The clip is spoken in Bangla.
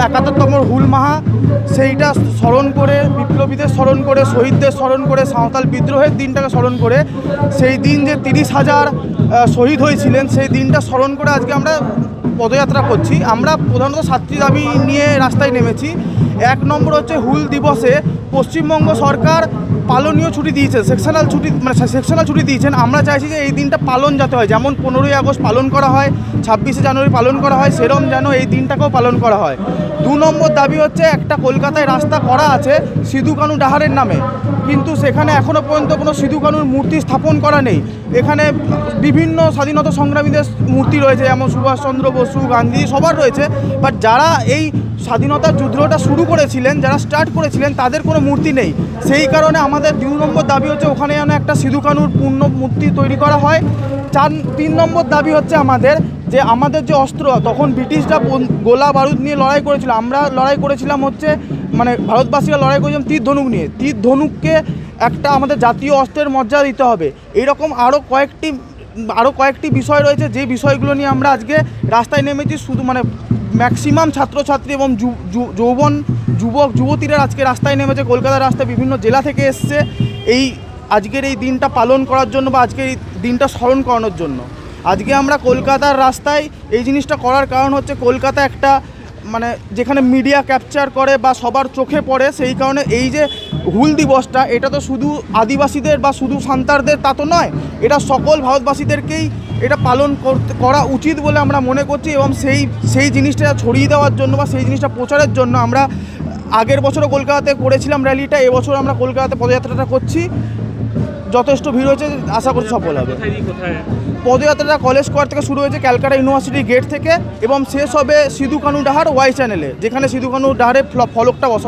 71তম হুল মাহা, সেইটা স্মরণ করে, বিপ্লবীদের স্মরণ করে, শহীদদের স্মরণ করে, সাঁওতাল বিদ্রোহের দিনটাকে স্মরণ করে, সেই দিন যে 30,000 শহীদ হয়েছিলেন সেই দিনটা স্মরণ করে আজকে আমরা পদযাত্রা করছি। আমরা প্রধানত 7টি দাবি নিয়ে রাস্তায় নেমেছি। 1 নম্বর হচ্ছে হুল দিবসে পশ্চিমবঙ্গ সরকার পালনীয় ছুটি দিয়েছে, সেকশনাল ছুটি দিয়েছেন। আমরা চাইছি যে এই দিনটা পালন যাতে হয়, যেমন 15ই আগস্ট পালন করা হয়, 26শে জানুয়ারি পালন করা হয়, সেরকম যেন এই দিনটাকেও পালন করা হয়। 2 নম্বর দাবি হচ্ছে একটা কলকাতায় রাস্তা করা আছে সিধু কানু ডাহারের নামে, কিন্তু সেখানে এখনও পর্যন্ত কোনো সিধু কানুর মূর্তি স্থাপন করা নেই। এখানে বিভিন্ন স্বাধীনতা সংগ্রামীদের মূর্তি রয়েছে, যেমন সুভাষচন্দ্র বসু, গান্ধী, সবার রয়েছে, বাট যারা এই স্বাধীনতার যুদ্ধটা শুরু করেছিলেন, যারা স্টার্ট করেছিলেন, তাদের কোনো মূর্তি নেই। সেই কারণে আমাদের 2 নম্বর দাবি হচ্ছে ওখানে যেন একটা সিধু কানুর পূর্ণ মূর্তি তৈরি করা হয়। 3 নম্বর দাবি হচ্ছে আমাদের যে অস্ত্র, তখন ব্রিটিশরা গোলা বারুদ নিয়ে লড়াই করেছিল, আমরা লড়াই করেছিলাম হচ্ছে ভারতবাসীরা লড়াই করেছিলাম তীর ধনুক নিয়ে। তীর ধনুককে একটা আমাদের জাতীয় অস্ত্রের মর্যাদা দিতে হবে। এইরকম আরও কয়েকটি বিষয় রয়েছে, যে বিষয়গুলো নিয়ে আমরা আজকে রাস্তায় নেমেছি। শুধু ম্যাক্সিমাম ছাত্রছাত্রী এবং যুবক যুবতীরা আজকে রাস্তায় নেমেছে, কলকাতার রাস্তায় বিভিন্ন জেলা থেকে এসছে আজকের এই দিনটা পালন করার জন্য বা আজকের এই দিনটা স্মরণ করানোর জন্য। আজকে আমরা কলকাতার রাস্তায় এই জিনিসটা করার কারণ হচ্ছে কলকাতা একটা যেখানে মিডিয়া ক্যাপচার করে বা সবার চোখে পড়ে, সেই কারণে এই যে হুল দিবসটা, এটা তো শুধু আদিবাসীদের বা শুধু সান্তালদের তা তো নয়, এটা সকল ভারতবাসীদেরকেই এটা পালন করা উচিত বলে আমরা মনে করছি। এবং সেই জিনিসটা ছড়িয়ে দেওয়ার জন্য বা সেই জিনিসটা প্রচারের জন্য আমরা আগের বছরও কলকাতাতে করেছিলাম র্যালিটা, এবছর আমরা কলকাতাতে পদযাত্রাটা করছি। যথেষ্ট ভিড় হয়েছে, আশা করছি সফল হবে। পদযাত্রাটা কলেজ স্কোয়ার থেকে শুরু হয়েছে, ক্যালকাটা ইউনিভার্সিটি গেট থেকে, এবং শেষ হবে সিধু কানু ডাহার ওয়াই চ্যানেলে, যেখানে সিধু কানু ডাহারের ফলকটা বসানো